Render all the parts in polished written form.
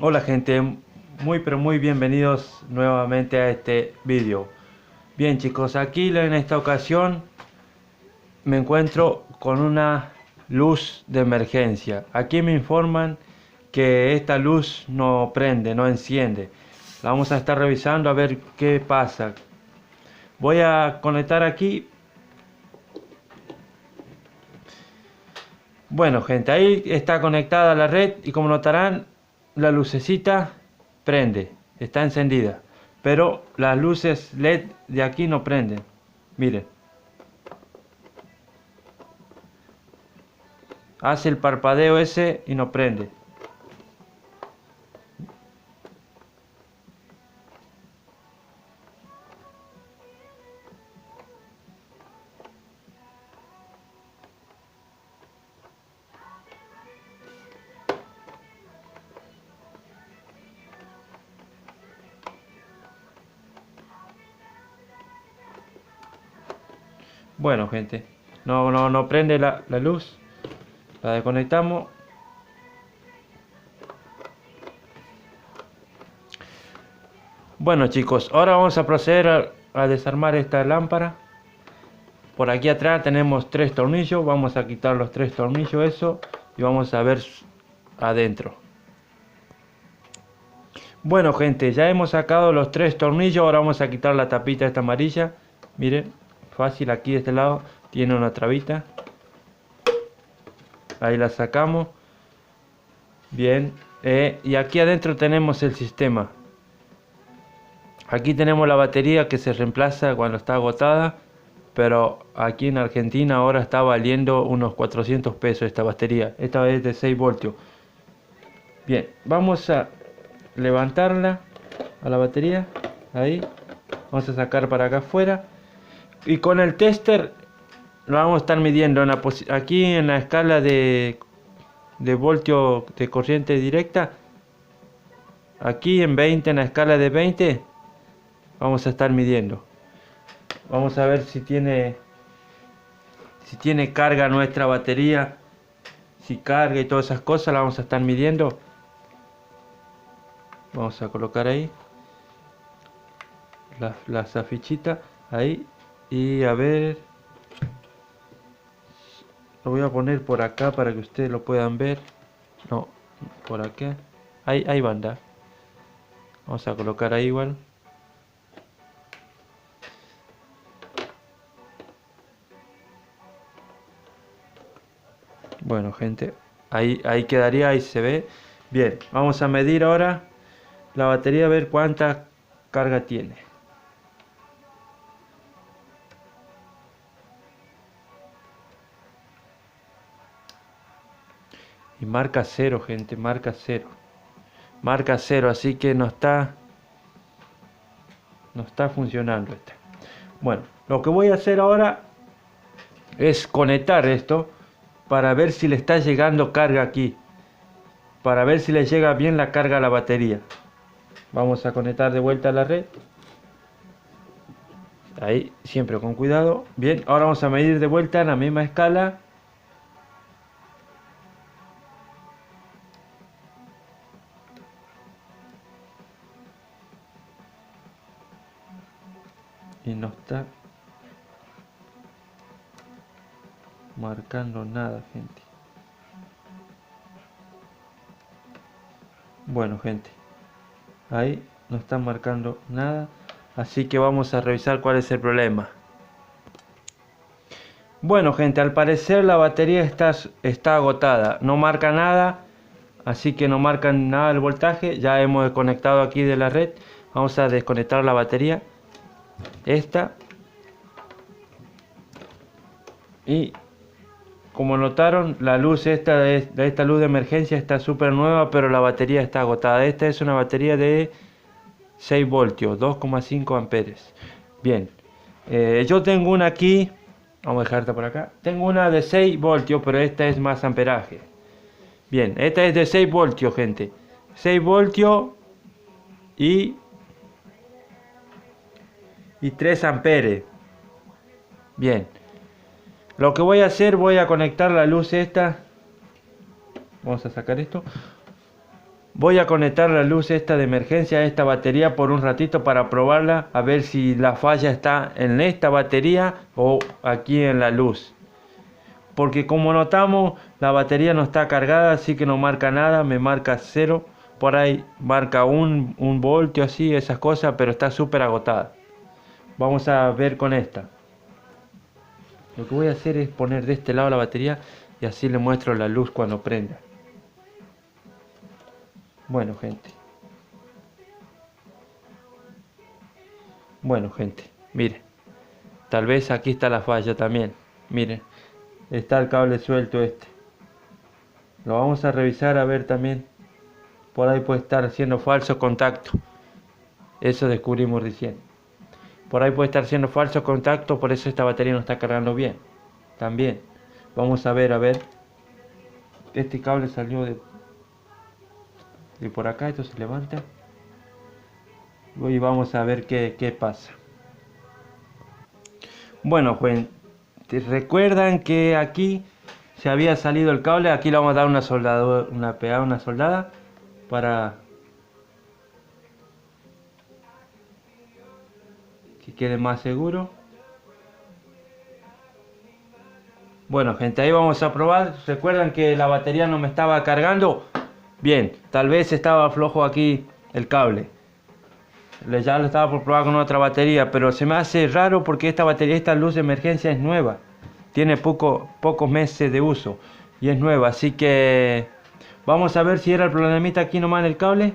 Hola gente, muy pero muy bienvenidos nuevamente a este vídeo. Bien chicos, aquí en esta ocasión me encuentro con una luz de emergencia. Aquí me informan que esta luz no prende, no enciende. La vamos a estar revisando a ver qué pasa. Voy a conectar aquí. Bueno gente, ahí está conectada a la red y como notarán la lucecita prende, está encendida, pero las luces LED de aquí no prenden. Miren, hace el parpadeo ese y no prende. Bueno gente, no prende la luz. La desconectamos. Bueno chicos, ahora vamos a proceder a desarmar esta lámpara. Por aquí atrás tenemos tres tornillos, vamos a quitar los tres tornillos eso y vamos a ver adentro. Bueno gente, ya hemos sacado los tres tornillos, ahora vamos a quitar la tapita esta amarilla. Miren, fácil, aquí de este lado tiene una trabita. Ahí la sacamos. Bien, y aquí adentro tenemos el sistema. Aquí tenemos la batería que se reemplaza cuando está agotada, pero aquí en Argentina ahora está valiendo unos 400 pesos esta batería. Esta es de 6 voltios. Bien, vamos a levantarla a la batería. Ahí, vamos a sacar para acá afuera. Y con el tester lo vamos a estar midiendo aquí en la escala de voltio de corriente directa. Aquí en 20, en la escala de 20, vamos a estar midiendo. Vamos a ver si tiene carga nuestra batería. Si carga y todas esas cosas, la vamos a estar midiendo. Vamos a colocar ahí las afichitas ahí. Y a ver, lo voy a poner por acá para que ustedes lo puedan ver. No, por acá. Ahí va a andar. Vamos a colocar ahí igual. Bueno gente, ahí quedaría, ahí se ve. Bien, vamos a medir ahora la batería a ver cuánta carga tiene. Y marca cero gente, marca cero. Marca cero, así que no está funcionando esta. Bueno, lo que voy a hacer ahora es conectar esto para ver si le está llegando carga aquí, para ver si le llega bien la carga a la batería. Vamos a conectar de vuelta a la red. Ahí, siempre con cuidado. Bien, ahora vamos a medir de vuelta en la misma escala. Y no está marcando nada, gente. Bueno, gente, ahí no está marcando nada. Así que vamos a revisar cuál es el problema. Bueno, gente, al parecer la batería está agotada. No marca nada. Así que no marca nada el voltaje. Ya hemos desconectado aquí de la red. Vamos a desconectar la batería. Esta. Y como notaron, la luz esta luz de emergencia está súper nueva, pero la batería está agotada. Esta es una batería de 6 voltios, 2,5 amperes. Bien, yo tengo una aquí, vamos a dejarte por acá. Tengo una de 6 voltios, pero esta es más amperaje. Bien, esta es de 6 voltios, gente. 6 voltios y 3 amperes. Bien, lo que voy a hacer, voy a conectar la luz esta. Vamos a sacar esto. Voy a conectar la luz esta de emergencia a esta batería por un ratito para probarla, a ver si la falla está en esta batería o aquí en la luz. Porque como notamos, la batería no está cargada, así que no marca nada, me marca 0. Por ahí marca un voltio así, esas cosas, pero está súper agotada. Vamos a ver con esta. Lo que voy a hacer es poner de este lado la batería y así le muestro la luz cuando prenda. Bueno, gente. Bueno, gente, miren. Tal vez aquí está la falla también. Miren, está el cable suelto este. Lo vamos a revisar a ver también. Por ahí puede estar haciendo falso contacto. Eso descubrimos recién. Por ahí puede estar haciendo falso contacto, por eso esta batería no está cargando bien. También. Vamos a ver, Este cable salió de por acá, esto se levanta. Y vamos a ver qué pasa. Bueno, pues, recuerdan que aquí se había salido el cable. Aquí le vamos a dar una soldadura, una soldada para que quede más seguro. Bueno, gente, ahí vamos a probar. Recuerdan que la batería no me estaba cargando. Bien, tal vez estaba flojo aquí el cable. Ya lo estaba por probar con otra batería, pero se me hace raro porque esta luz de emergencia es nueva. Tiene pocos meses de uso y es nueva, así que vamos a ver si era el problemita aquí nomás en el cable.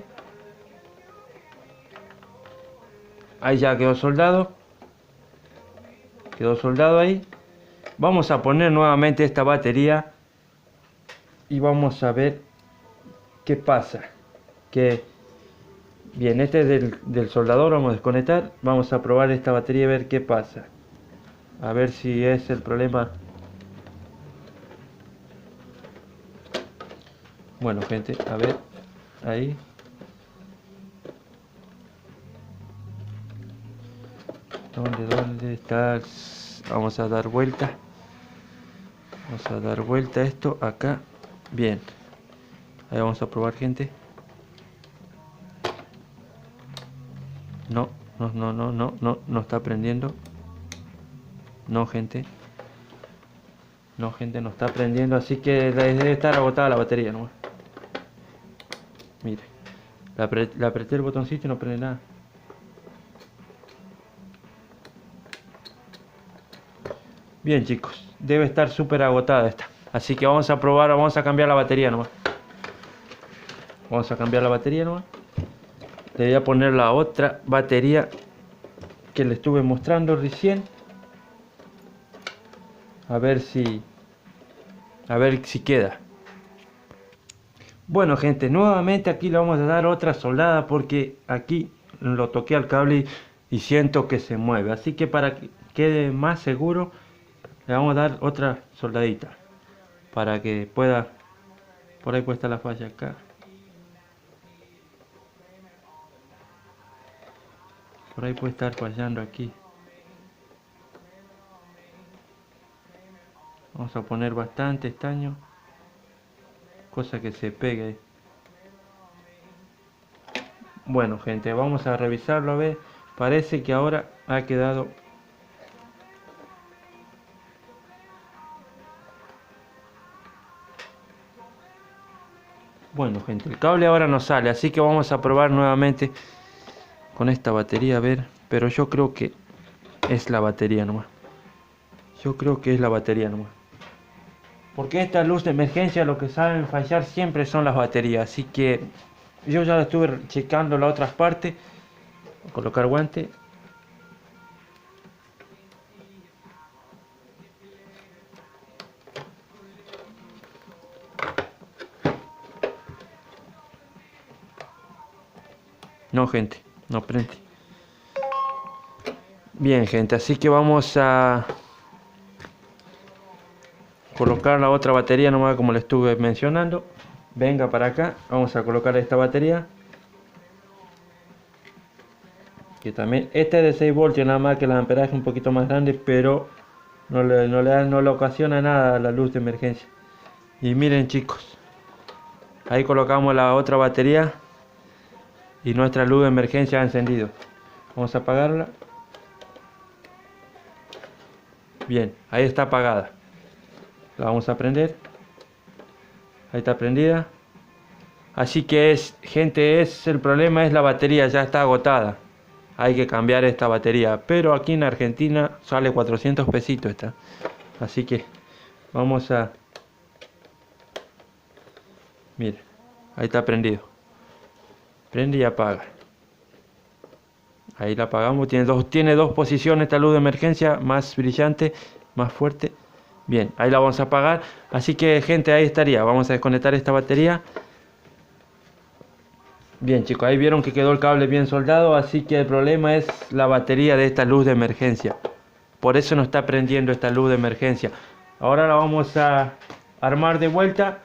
Ahí ya quedó soldado. Quedó soldado ahí. Vamos a poner nuevamente esta batería y vamos a ver qué pasa. Bien, este es del soldador, vamos a desconectar. Vamos a probar esta batería a ver qué pasa. A ver si es el problema. Bueno, gente, a ver. Ahí. ¿Dónde está? Vamos a dar vuelta. Vamos a dar vuelta a esto acá. Bien. Ahí vamos a probar, gente. No está prendiendo. No, gente. No, gente, no está prendiendo. Así que debe estar agotada la batería, ¿no? Mire. Le apreté el botoncito y no prende nada. Bien, chicos. Debe estar súper agotada esta. Así que vamos a probar, vamos a cambiar la batería nomás. Vamos a cambiar la batería nomás. Le voy a poner la otra batería que le estuve mostrando recién. A ver si queda. Bueno, gente, nuevamente aquí le vamos a dar otra soldada porque aquí lo toqué al cable y siento que se mueve. Así que para que quede más seguro le vamos a dar otra soldadita para que pueda. Por ahí puede estar la falla acá. Por ahí puede estar fallando aquí. Vamos a poner bastante estaño. Cosa que se pegue. Bueno, gente, vamos a revisarlo a ver. Parece que ahora ha quedado. Bueno, gente, el cable ahora no sale, así que vamos a probar nuevamente con esta batería, a ver. Pero yo creo que es la batería nomás. Yo creo que es la batería nomás. Porque esta luz de emergencia lo que saben fallar siempre son las baterías. Así que yo ya estuve checando las otras partes. Voy a colocar guante. No, gente, no prende. Bien, gente, así que vamos a colocar la otra batería nomás como le estuve mencionando. Venga para acá, vamos a colocar esta batería. Que también, esta es de 6 voltios, nada más que el amperaje es un poquito más grande, pero no le ocasiona nada a la luz de emergencia. Y miren, chicos, Ahí colocamos la otra batería y nuestra luz de emergencia ha encendido. Vamos a apagarla. Bien, ahí está apagada. La vamos a prender. Ahí está prendida. Así que gente, el problema es la batería, ya está agotada. Hay que cambiar esta batería, pero aquí en Argentina sale 400 pesitos esta. Así que vamos a... Mire, ahí está prendido. Prende y apaga. Ahí la apagamos. Tiene dos posiciones esta luz de emergencia, más brillante, más fuerte. Bien, ahí la vamos a apagar. Así que gente, ahí estaría. Vamos a desconectar esta batería. Bien chicos, ahí vieron que quedó el cable bien soldado. Así que el problema es la batería de esta luz de emergencia. Por eso no está prendiendo esta luz de emergencia. Ahora la vamos a armar de vuelta.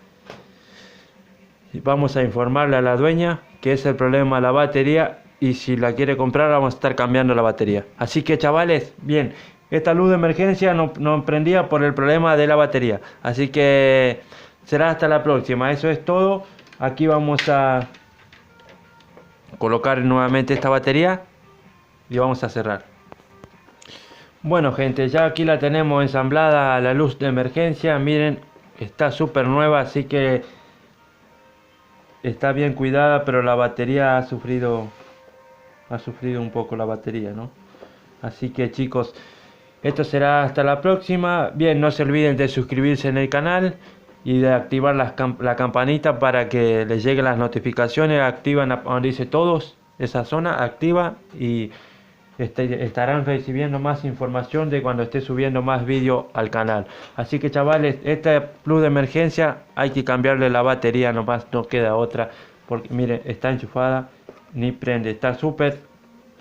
Y vamos a informarle a la dueña que es el problema de la batería. Y si la quiere comprar vamos a estar cambiando la batería. Así que chavales, bien, esta luz de emergencia no prendía por el problema de la batería. Así que será hasta la próxima. Eso es todo. Aquí vamos a colocar nuevamente esta batería y vamos a cerrar. Bueno gente, ya aquí la tenemos ensamblada la luz de emergencia. Miren, está súper nueva, así que está bien cuidada, pero la batería ha sufrido un poco la batería, ¿no? Así que chicos, esto será hasta la próxima. Bien, no se olviden de suscribirse en el canal y de activar la campanita para que les lleguen las notificaciones. Activan donde dice todos, esa zona activa y estarán recibiendo más información de cuando esté subiendo más vídeos al canal. Así que chavales, esta luz de emergencia hay que cambiarle la batería, nomás no queda otra, porque miren, está enchufada, ni prende, está súper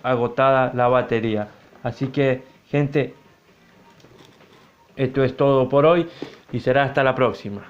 agotada la batería. Así que gente, esto es todo por hoy y será hasta la próxima.